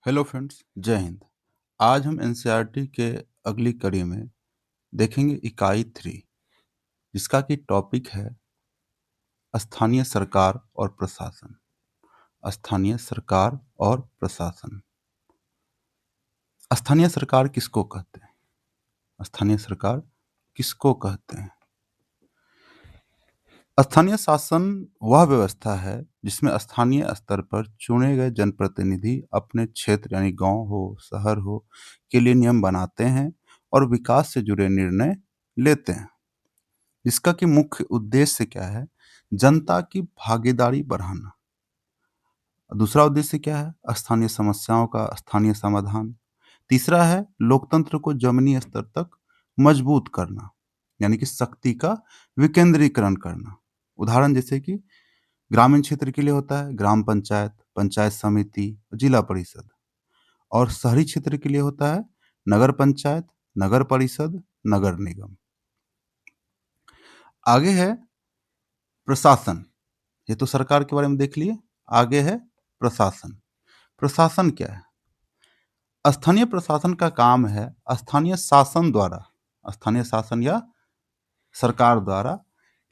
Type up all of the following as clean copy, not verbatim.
Hello friends, जय हिंद। आज हम एनसीईआरटी के अगली कड़ी में देखेंगे इकाई 3, जिसका कि टॉपिक है स्थानीय सरकार और प्रशासन। स्थानीय सरकार और प्रशासन। स्थानीय सरकार किसको कहते हैं? स्थानीय सरकार किसको कहते हैं? स्थानीय शासन वह व्यवस्था है जिसमें स्थानीय स्तर पर चुने गए जनप्रतिनिधि अपने क्षेत्र यानी गांव हो, शहर हो के लिए नियम बनाते हैं और विकास से जुड़े निर्णय लेते हैं। इसका कि मुख्य उद्देश्य क्या है? जनता की भागीदारी बढ़ाना। दूसरा उद्देश्य क्या है? स्थानीय समस्याओं का स्थानीय समाधान। तीसरा है लोकतंत्र को जमीनी स्तर तक मजबूत करना, यानी कि शक्ति का विकेंद्रीकरण करना। उदाहरण जैसे कि ग्रामीण क्षेत्र के लिए होता है ग्राम पंचायत, पंचायत समिति, जिला परिषद। और शहरी क्षेत्र के लिए होता है नगर पंचायत, नगर परिषद, नगर निगम। आगे है प्रशासन। ये तो सरकार के बारे में देख लिए। आगे है प्रशासन। प्रशासन क्या है? स्थानीय प्रशासन का काम है स्थानीय शासन द्वारा, स्थानीय शासन या सरकार द्वारा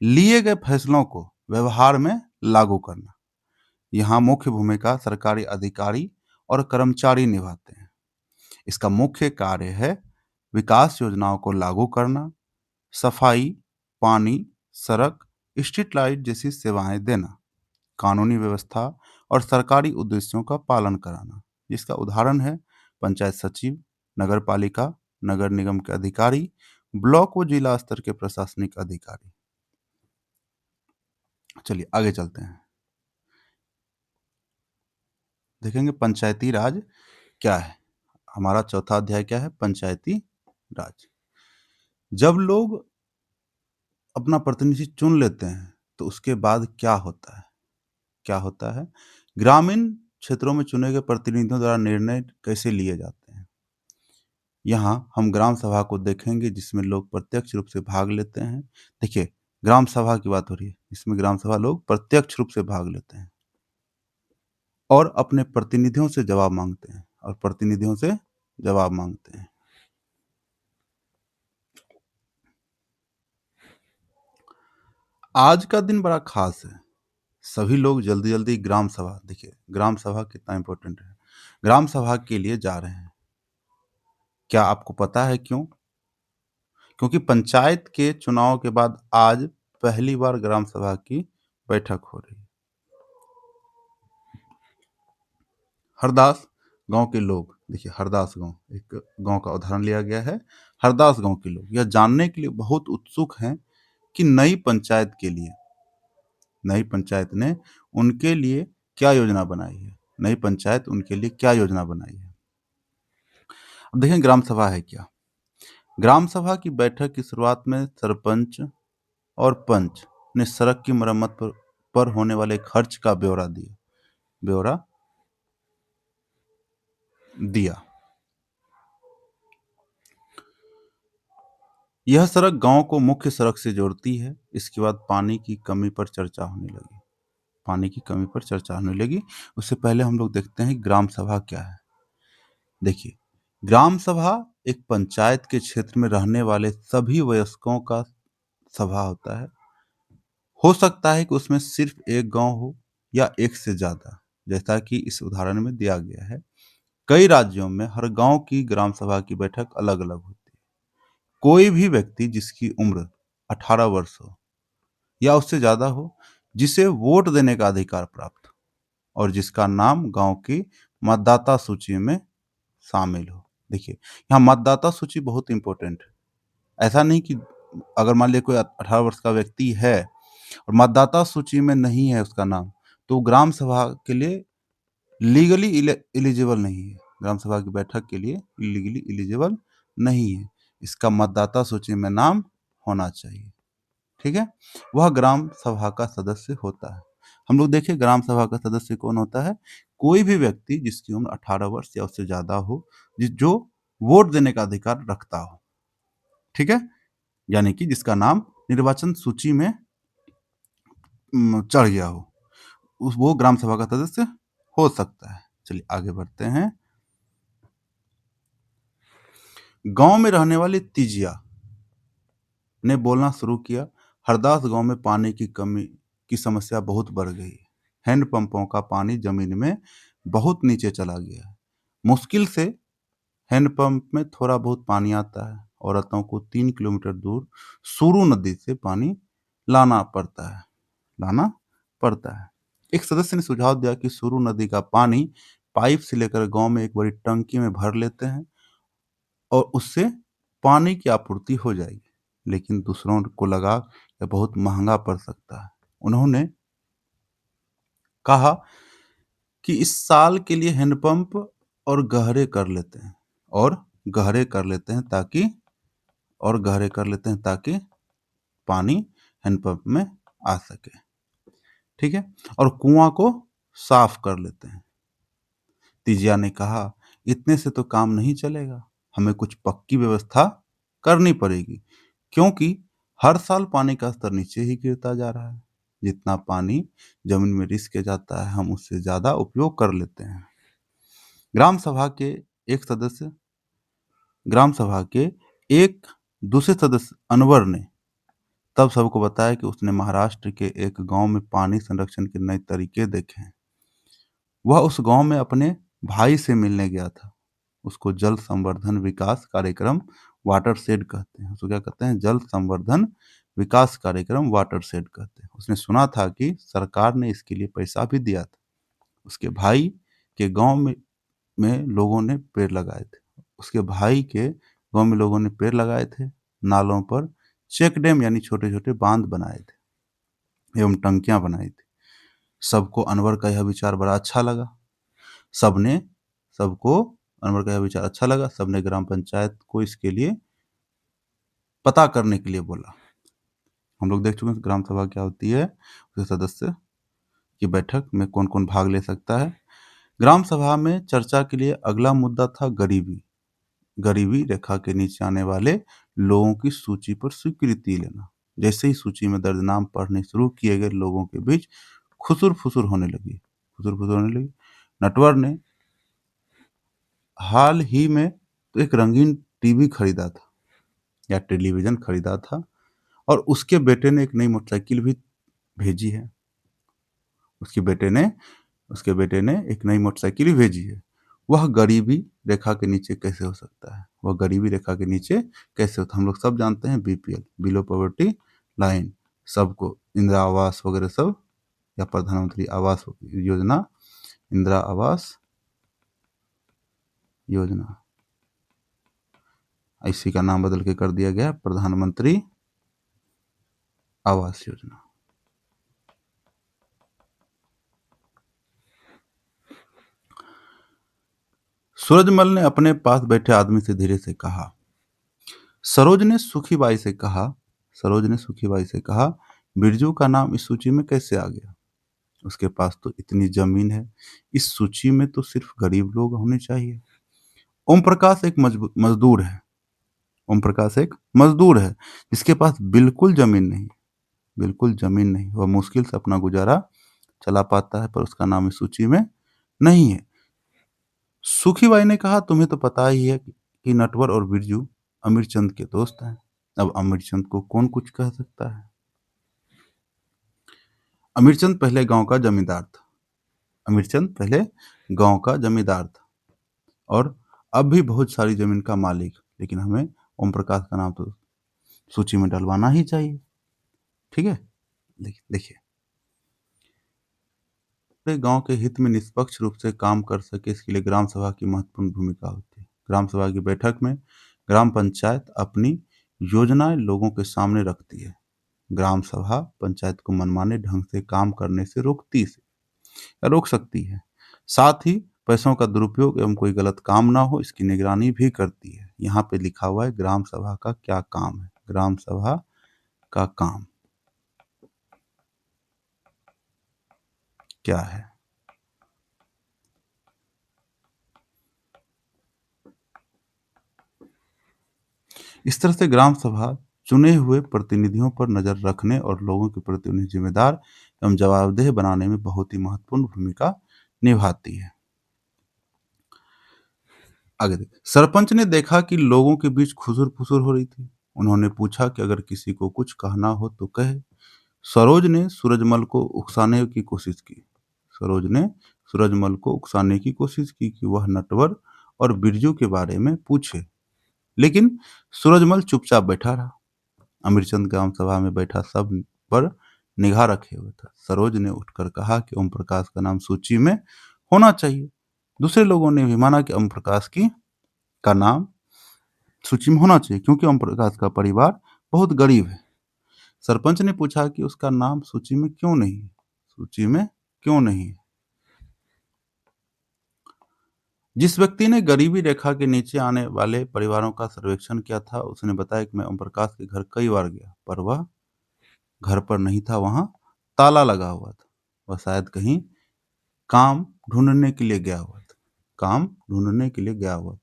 लिए गए फैसलों को व्यवहार में लागू करना। यहाँ मुख्य भूमिका सरकारी अधिकारी और कर्मचारी निभाते हैं। इसका मुख्य कार्य है विकास योजनाओं को लागू करना, सफाई, पानी, सड़क, स्ट्रीट लाइट जैसी सेवाएं देना, कानूनी व्यवस्था और सरकारी उद्देश्यों का पालन कराना। जिसका उदाहरण है पंचायत सचिव, नगर पालिका, नगर निगम के अधिकारी, ब्लॉक व जिला स्तर के प्रशासनिक अधिकारी। चलिए आगे चलते हैं, देखेंगे पंचायती राज क्या है। हमारा चौथा अध्याय क्या है? पंचायती राज। जब लोग अपना प्रतिनिधि चुन लेते हैं तो उसके बाद क्या होता है? क्या होता है? ग्रामीण क्षेत्रों में चुने गए प्रतिनिधियों द्वारा निर्णय कैसे लिए जाते हैं। यहाँ हम ग्राम सभा को देखेंगे जिसमें लोग प्रत्यक्ष रूप से भाग लेते हैं। देखिए, ग्राम सभा की बात हो रही है, इसमें ग्राम सभा लोग प्रत्यक्ष रूप से भाग लेते हैं और अपने प्रतिनिधियों से जवाब मांगते हैं आज का दिन बड़ा खास है। सभी लोग जल्दी जल्दी ग्राम सभा, देखिए ग्राम सभा कितना इंपॉर्टेंट है, ग्राम सभा के लिए जा रहे हैं। क्या आपको पता है क्यों? क्योंकि पंचायत के चुनाव के बाद आज पहली बार ग्राम सभा की बैठक हो रही है। हरदास गांव के लोग, देखिए हरदास गांव, एक गांव का उदाहरण लिया गया है। हरदास गांव के लोग यह जानने के लिए बहुत उत्सुक हैं कि नई पंचायत ने उनके लिए क्या योजना बनाई है। नई पंचायत उनके लिए क्या योजना बनाई है। अब देखें ग्राम सभा है क्या। ग्राम सभा की बैठक की शुरुआत में सरपंच और पंच ने सड़क की मरम्मत पर होने वाले खर्च का ब्यौरा दिया। यह सड़क गांव को मुख्य सड़क से जोड़ती है। इसके बाद पानी की कमी पर चर्चा होने लगी। उससे पहले हम लोग देखते हैं ग्राम सभा क्या है। देखिए, ग्राम सभा एक पंचायत के क्षेत्र में रहने वाले सभी वयस्कों का सभा होता है। हो सकता है कि उसमें सिर्फ एक गांव हो या एक से ज्यादा, जैसा कि इस उदाहरण में दिया गया है। कई राज्यों में हर गांव की ग्राम सभा की बैठक अलग अलग होती है। कोई भी व्यक्ति जिसकी उम्र 18 वर्ष हो या उससे ज्यादा हो, जिसे वोट देने का अधिकार प्राप्त हो और जिसका नाम गांव की मतदाता सूची में शामिल हो। देखिए, यहाँ मतदाता सूची बहुत इंपॉर्टेंट है। ऐसा नहीं कि अगर मान लिया कोई 18 वर्ष का व्यक्ति है और मतदाता सूची में नहीं है उसका नाम, तो ग्राम सभा के लिए लीगली एलिजिबल नहीं है। ग्राम सभा की बैठक के लिए लीगली एलिजिबल नहीं है। इसका मतदाता सूची में नाम होना चाहिए। ठीक है, वह ग्राम सभा का सदस्य होता है। हम लोग देखिए ग्राम सभा का सदस्य कौन होता है? कोई भी व्यक्ति जिसकी उम्र 18 वर्ष या उससे ज्यादा हो, जो वोट देने का अधिकार रखता हो। ठीक है, यानी कि जिसका नाम निर्वाचन सूची में चढ़ गया हो, वो ग्राम सभा का सदस्य हो सकता है। चलिए आगे बढ़ते हैं। गांव में रहने वाली तिजिया ने बोलना शुरू किया, हरदास गांव में पानी की कमी की समस्या बहुत बढ़ गई है। हैंडपंपों का पानी जमीन में बहुत नीचे चला गया है। मुश्किल से हैंडपंप में थोड़ा बहुत पानी आता है। औरतों को 3 किलोमीटर दूर सूरू नदी से पानी लाना पड़ता है लाना पड़ता है। एक सदस्य ने सुझाव दिया कि सूरू नदी का पानी पाइप से लेकर गांव में एक बड़ी टंकी में भर लेते हैं और उससे पानी की आपूर्ति हो जाएगी। लेकिन दूसरों को लगा यह बहुत महंगा पड़ सकता है। उन्होंने कहा कि इस साल के लिए हैंडपंप और गहरे कर लेते हैं और गहरे कर लेते हैं ताकि गहरे कर लेते हैं ताकि पानी हैंडपंप में आ सके। ठीक है, और कुआं को साफ कर लेते हैं। तिजिया ने कहा, इतने से तो काम नहीं चलेगा, हमें कुछ पक्की व्यवस्था करनी पड़ेगी, क्योंकि हर साल पानी का स्तर नीचे ही गिरता जा रहा है। जितना पानी जमीन में रिस के जाता है, हम उससे ज्यादा उपयोग कर लेते हैं। ग्राम सभा के एक सदस्य ग्राम सभा के एक दूसरे सदस्य अनवर ने तब सबको बताया कि उसने महाराष्ट्र के एक गांव में पानी संरक्षण के नए तरीके देखे हैं। वह उस गांव में अपने भाई से मिलने गया था। उसको जल संवर्धन विकास कार्यक्रम वाटर शेड कहते हैं। उसको क्या कहते हैं? जल संवर्धन विकास कार्यक्रम वाटर शेड कहते हैं। उसने सुना था कि सरकार ने इसके लिए पैसा भी दिया था। उसके भाई के गांव में लोगों ने पेड़ लगाए थे। उसके भाई के गांव में लोगों ने पेड़ लगाए थे, नालों पर चेक डैम यानी छोटे छोटे बांध बनाए थे एवं टंकियां बनाई थी। सबको अनवर का यह विचार बड़ा अच्छा लगा। सबने सबको अनवर का यह विचार अच्छा लगा। सबने ग्राम पंचायत को इसके लिए पता करने के लिए बोला। हम लोग देख चुके हैं ग्राम सभा क्या होती है, उसके सदस्य की बैठक में कौन कौन भाग ले सकता है। ग्राम सभा में चर्चा के लिए अगला मुद्दा था गरीबी। गरीबी रेखा के नीचे आने वाले लोगों की सूची पर स्वीकृति लेना। जैसे ही सूची में दर्ज नाम पढ़ने शुरू किए गए, लोगों के बीच खुसुर फुसुर होने लगी। नटवर ने हाल ही में तो एक रंगीन टीवी खरीदा था या टेलीविजन खरीदा था और उसके बेटे ने एक नई मोटरसाइकिल भी भेजी है। उसके बेटे ने एक नई मोटरसाइकिल भी भेजी है। वह गरीबी रेखा के नीचे कैसे हो सकता है? वह गरीबी रेखा के नीचे कैसे होता है? हम लोग सब जानते हैं बीपीएल, बिलो पॉवर्टी लाइन, सबको इंदिरा आवास वगैरह सब, या प्रधानमंत्री आवास योजना, इंदिरा आवास योजना, इसी का नाम बदल के कर दिया गया प्रधानमंत्री आवास योजना। सूरजमल ने अपने पास बैठे आदमी से धीरे से कहा, सरोज ने सुखीबाई से कहा, बिरजू का नाम इस सूची में कैसे आ गया? उसके पास तो इतनी जमीन है, इस सूची में तो सिर्फ गरीब लोग होने चाहिए। ओम प्रकाश एक मजदूर है जिसके पास बिल्कुल जमीन नहीं। वह मुश्किल से अपना गुजारा चला पाता है, पर उसका नाम इस सूची में नहीं है। सुखीबाई ने कहा, तुम्हें तो पता ही है कि नटवर और बिरजू अमीरचंद के दोस्त हैं। अब अमीरचंद को कौन कुछ कह सकता है? अमीरचंद पहले गांव का जमींदार था और अब भी बहुत सारी जमीन का मालिक। लेकिन हमें ओम प्रकाश का नाम तो सूची में डलवाना ही चाहिए। ठीक है, देखिए, पूरे गांव के हित में निष्पक्ष रूप से काम कर सके, इसके लिए ग्राम सभा की महत्वपूर्ण भूमिका होती है। ग्राम सभा की बैठक में ग्राम पंचायत अपनी योजनाएं लोगों के सामने रखती है। ग्राम सभा पंचायत को मनमाने ढंग से काम करने से रोक सकती है। साथ ही पैसों का दुरुपयोग एवं कोई गलत काम ना हो, इसकी निगरानी भी करती है। यहाँ पे लिखा हुआ है ग्राम सभा का क्या काम है। ग्राम सभा का काम क्या है? इस तरह से ग्राम सभा चुने हुए प्रतिनिधियों पर नजर रखने और लोगों के प्रति उन्हें जिम्मेदार एवं जवाबदेह बनाने में बहुत ही महत्वपूर्ण भूमिका निभाती है। आगे देखिए, सरपंच ने देखा कि लोगों के बीच खुसुर-फुसुर हो रही थी। उन्होंने पूछा कि अगर किसी को कुछ कहना हो तो कहे। सरोज ने सूरजमल को उकसाने की कोशिश की। सरोज ने सूरजमल को उकसाने की कोशिश की कि वह नटवर और बिरजू के बारे में पूछे, लेकिन सूरजमल चुपचाप बैठा रहा। अमीरचंद ग्राम सभा में बैठा सब पर निगाह रखे हुए था। सरोज ने उठकर कहा कि ओम प्रकाश का नाम सूची में होना चाहिए। दूसरे लोगों ने भी माना कि ओम प्रकाश की का नाम सूची में होना चाहिए, क्योंकि ओम प्रकाश का परिवार बहुत गरीब है। सरपंच ने पूछा कि उसका नाम सूची में क्यों नहीं है? सूची में क्यों नहीं है? जिस व्यक्ति ने गरीबी रेखा के नीचे आने वाले परिवारों का सर्वेक्षण किया था, उसने बताया कि मैं ओम प्रकाश के घर कई बार गया, पर वह घर पर नहीं था। वहां ताला लगा हुआ था। वह शायद कहीं काम ढूंढने के लिए गया हुआ था। काम ढूंढने के लिए गया हुआ था।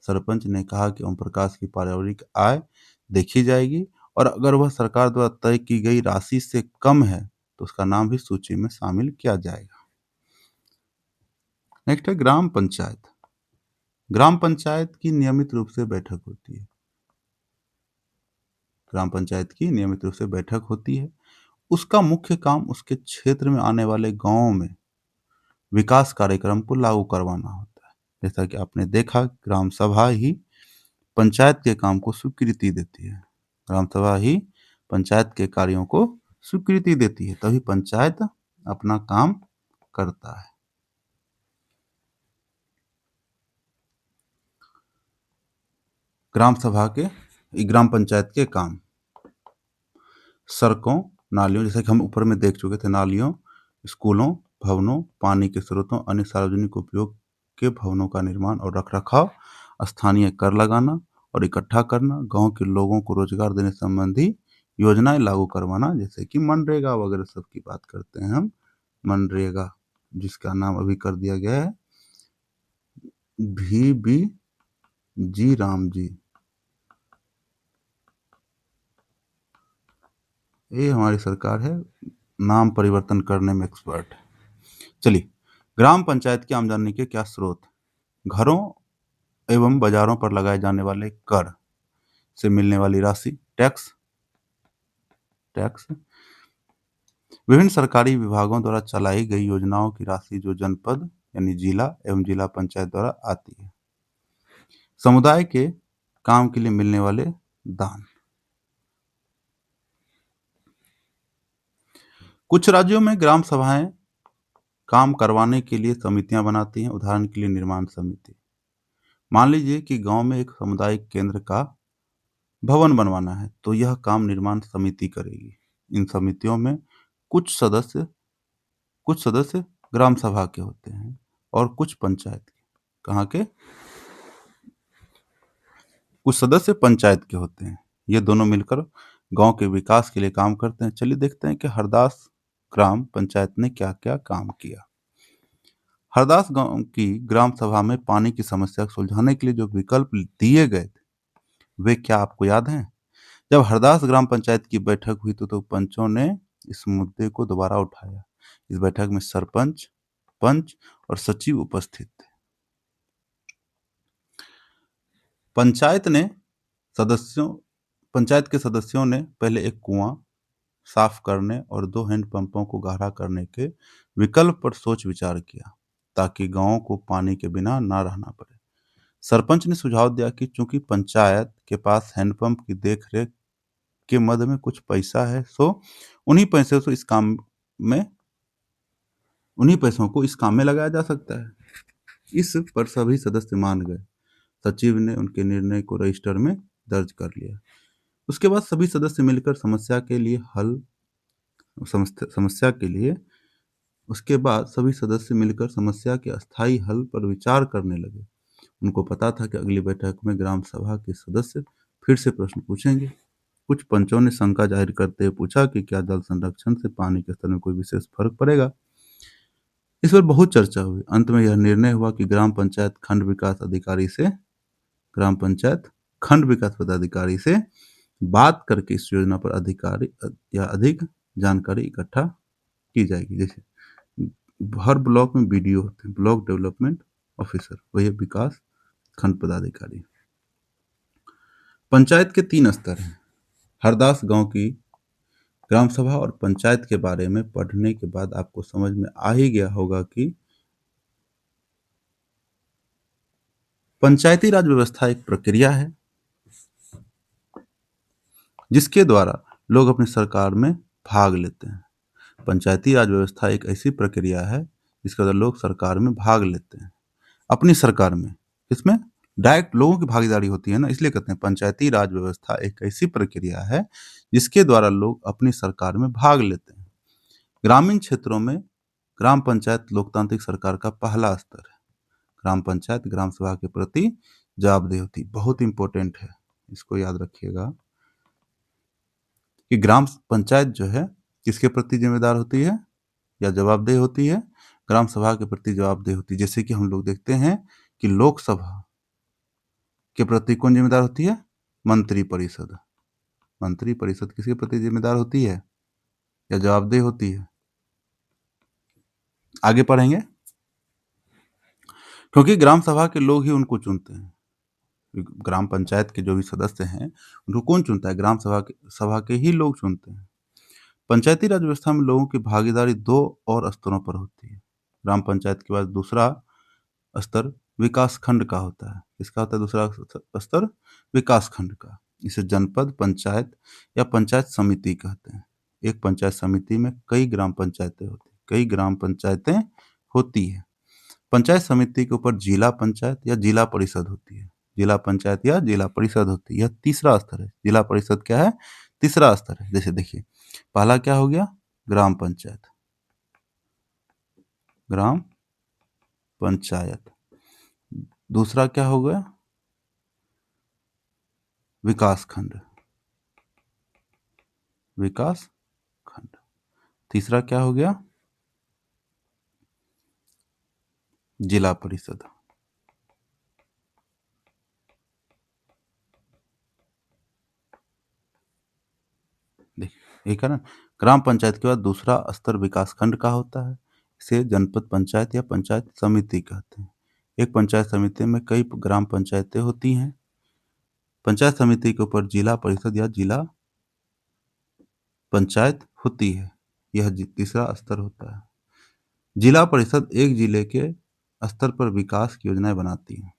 सरपंच ने कहा कि ओम प्रकाश की पारिवारिक आय देखी जाएगी, और अगर वह सरकार द्वारा तय की गई राशि से कम है तो उसका नाम भी सूची में शामिल किया जाएगा। नेक्स्ट है ग्राम पंचायत। ग्राम पंचायत की नियमित रूप से बैठक होती है। ग्राम पंचायत की नियमित रूप से बैठक होती है। उसका मुख्य काम उसके क्षेत्र में आने वाले गांवों में विकास कार्यक्रम को लागू करवाना होता है। जैसा कि आपने देखा, ग्राम सभा ही पंचायत के काम को स्वीकृति देती है। ग्राम सभा ही पंचायत के कार्यों को स्वीकृति देती है, तभी पंचायत अपना काम करता है। ग्राम सभा के ग्राम पंचायत के काम: सड़कों, नालियों, जैसे कि हम ऊपर में देख चुके थे, नालियों, स्कूलों, भवनों, पानी के स्रोतों, अन्य सार्वजनिक उपयोग के भवनों का निर्माण और रखरखाव, स्थानीय कर लगाना और इकट्ठा करना, गांव के लोगों को रोजगार देने संबंधी योजनाएं लागू करवाना, जैसे कि मनरेगा वगैरह सब की बात करते हैं हम। मनरेगा, जिसका नाम अभी कर दिया गया है VB जी राम जी। ये हमारी सरकार है, नाम परिवर्तन करने में एक्सपर्ट है। चलिए, ग्राम पंचायत की आमदनी के क्या स्रोत? घरों एवं बाजारों पर लगाए जाने वाले कर से मिलने वाली राशि, टैक्स टैक्स विभिन्न सरकारी विभागों द्वारा चलाई गई योजनाओं की राशि जो जनपद यानी जिला एवं जिला पंचायत द्वारा आती है। समुदाय के काम के लिए मिलने वाले दान। कुछ राज्यों में ग्राम सभाएं काम करवाने के लिए समितियां बनाती हैं। उदाहरण के लिए निर्माण समिति। मान लीजिए कि गांव में एक सामुदायिक केंद्र का भवन बनवाना है, तो यह काम निर्माण समिति करेगी। इन समितियों में कुछ सदस्य कुछ सदस्य ग्राम सभा के होते हैं और कुछ पंचायत के। कहाँ के? कुछ सदस्य पंचायत के होते हैं। ये दोनों मिलकर गांव के विकास के लिए काम करते हैं। चलिए देखते हैं कि हरदास ग्राम पंचायत ने क्या क्या काम किया। हरदास गांव की ग्राम सभा में पानी की समस्या को सुलझाने के लिए जो विकल्प दिए गए थे, वे क्या आपको याद हैं? जब हरदास ग्राम पंचायत की बैठक हुई तो पंचों ने इस मुद्दे को दोबारा उठाया। इस बैठक में सरपंच, पंच और सचिव उपस्थित थे। पंचायत ने सदस्यों पंचायत के सदस्यों ने पहले एक कुआं साफ करने और 2 हैंडपंपों को गहरा करने के विकल्प पर सोच विचार किया, ताकि गांवों को पानी के बिना ना रहना पड़े। सरपंच ने सुझाव दिया कि चूंकि पंचायत के पास हैंडपंप की देखरेख के मद में कुछ पैसा है, सो उन्हीं पैसों से इस काम में उन्हीं पैसों को इस काम में लगाया जा सकता है। इस पर सभी सदस्य मान गए। सचिव ने उनके निर्णय को रजिस्टर में दर्ज कर लिया। उसके बाद सभी सदस्य मिलकर समस्या के लिए उसके बाद सभी सदस्य मिलकर समस्या के अस्थायी हल पर विचार करने लगे। उनको पता था कि अगली बैठक में ग्राम सभा के सदस्य फिर से प्रश्न पूछेंगे। कुछ पंचों ने शंका जाहिर करते हुए पूछा कि क्या जल संरक्षण से पानी के स्तर में कोई विशेष फर्क पड़ेगा। इस पर बहुत चर्चा हुई। अंत में यह निर्णय हुआ कि ग्राम पंचायत खंड विकास पदाधिकारी से बात करके इस योजना पर अधिक जानकारी इकट्ठा की जाएगी। जैसे हर ब्लॉक में BDO होते हैं, ब्लॉक डेवलपमेंट ऑफिसर, वही विकास खंड पदाधिकारी। पंचायत के 3 स्तर हैं। हरदास गांव की ग्राम सभा और पंचायत के बारे में पढ़ने के बाद आपको समझ में आ ही गया होगा कि पंचायती राज व्यवस्था एक प्रक्रिया है जिसके द्वारा लोग अपनी सरकार में भाग लेते हैं। पंचायती राज व्यवस्था एक ऐसी प्रक्रिया है जिसके द्वारा लोग सरकार में भाग लेते हैं, अपनी सरकार में। इसमें डायरेक्ट लोगों की भागीदारी होती है ना, इसलिए कहते हैं पंचायती राज व्यवस्था एक ऐसी प्रक्रिया है जिसके द्वारा लोग अपनी सरकार में भाग लेते हैं। ग्रामीण क्षेत्रों में ग्राम पंचायत लोकतांत्रिक सरकार का पहला स्तर है। ग्राम पंचायत ग्राम सभा के प्रति जवाबदेह होती है। बहुत इंपॉर्टेंट है, इसको याद रखिएगा कि ग्राम पंचायत जो है किसके प्रति जिम्मेदार होती है या जवाबदेह होती है? ग्राम सभा के प्रति जवाबदेह होती है। जैसे कि हम लोग देखते हैं कि लोकसभा के प्रति कौन जिम्मेदार होती है? मंत्री परिषद। मंत्री परिषद किसके प्रति जिम्मेदार होती है या जवाबदेह होती है? आगे पढ़ेंगे, क्योंकि ग्राम सभा के लोग ही उनको चुनते हैं। ग्राम पंचायत के जो भी सदस्य हैं उनको कौन चुनता है? ग्राम सभा के ही लोग चुनते हैं। पंचायती राज व्यवस्था में लोगों की भागीदारी 2 और स्तरों पर होती है। ग्राम पंचायत के बाद दूसरा स्तर विकास खंड का होता है। इसका होता है दूसरा स्तर विकास खंड का। इसे जनपद पंचायत या पंचायत समिति कहते हैं। एक पंचायत समिति में कई ग्राम पंचायतें होती है। पंचायत समिति के ऊपर जिला पंचायत या जिला परिषद होती है। जिला पंचायत या जिला परिषद होती है। यह तीसरा स्तर है। जिला परिषद क्या है? तीसरा स्तर है। जैसे देखिए, पहला क्या हो गया? ग्राम पंचायत। ग्राम पंचायत। दूसरा क्या हो गया? विकास खंड। विकास खंड। तीसरा क्या हो गया? जिला परिषद। देखिए, एक है ना, ग्राम पंचायत के बाद दूसरा स्तर विकास खंड का होता है। इसे जनपद पंचायत या पंचायत समिति कहते हैं। एक पंचायत समिति में कई ग्राम पंचायतें होती हैं। पंचायत समिति के ऊपर जिला परिषद या जिला पंचायत होती है। यह तीसरा स्तर होता है। जिला परिषद एक जिले के स्तर पर विकास की योजनाएं बनाती है।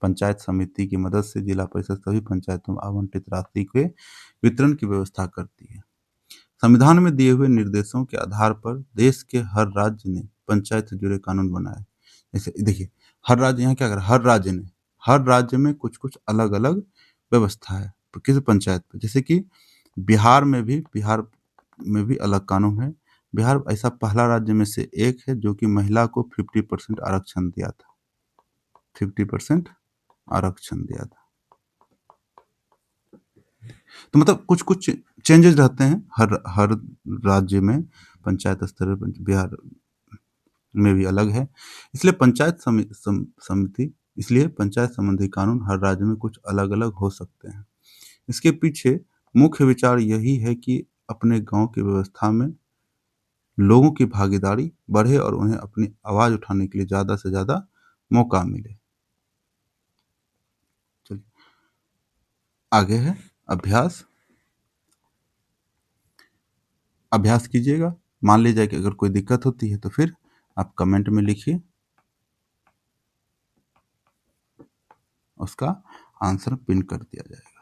पंचायत समिति की मदद से जिला परिषद सभी पंचायतों में आवंटित राशि के वितरण की व्यवस्था करती है। संविधान में दिए हुए निर्देशों के आधार पर देश के हर राज्य ने पंचायत से जुड़े कानून बनाए। जैसे देखिए, हर राज्य यहाँ क्या कर रहा है? हर राज्य में कुछ कुछ अलग अलग व्यवस्था है किस पंचायत पर। जैसे कि बिहार में भी अलग कानून है। बिहार ऐसा पहला राज्य में से एक है जो कि महिला को 50% आरक्षण दिया था। 50% आरक्षण दिया था। तो मतलब कुछ कुछ चेंजेस रहते हैं हर राज्य में। पंचायत स्तर पर बिहार में भी अलग है। इसलिए पंचायत संबंधी कानून हर राज्य में कुछ अलग अलग हो सकते हैं। इसके पीछे मुख्य विचार यही है कि अपने गांव की व्यवस्था में लोगों की भागीदारी बढ़े और उन्हें अपनी आवाज उठाने के लिए ज्यादा से ज्यादा मौका मिले। चलिए आगे है अभ्यास। अभ्यास कीजिएगा। मान लीजिए कि अगर कोई दिक्कत होती है तो फिर आप कमेंट में लिखिए, उसका आंसर पिन कर दिया जाएगा।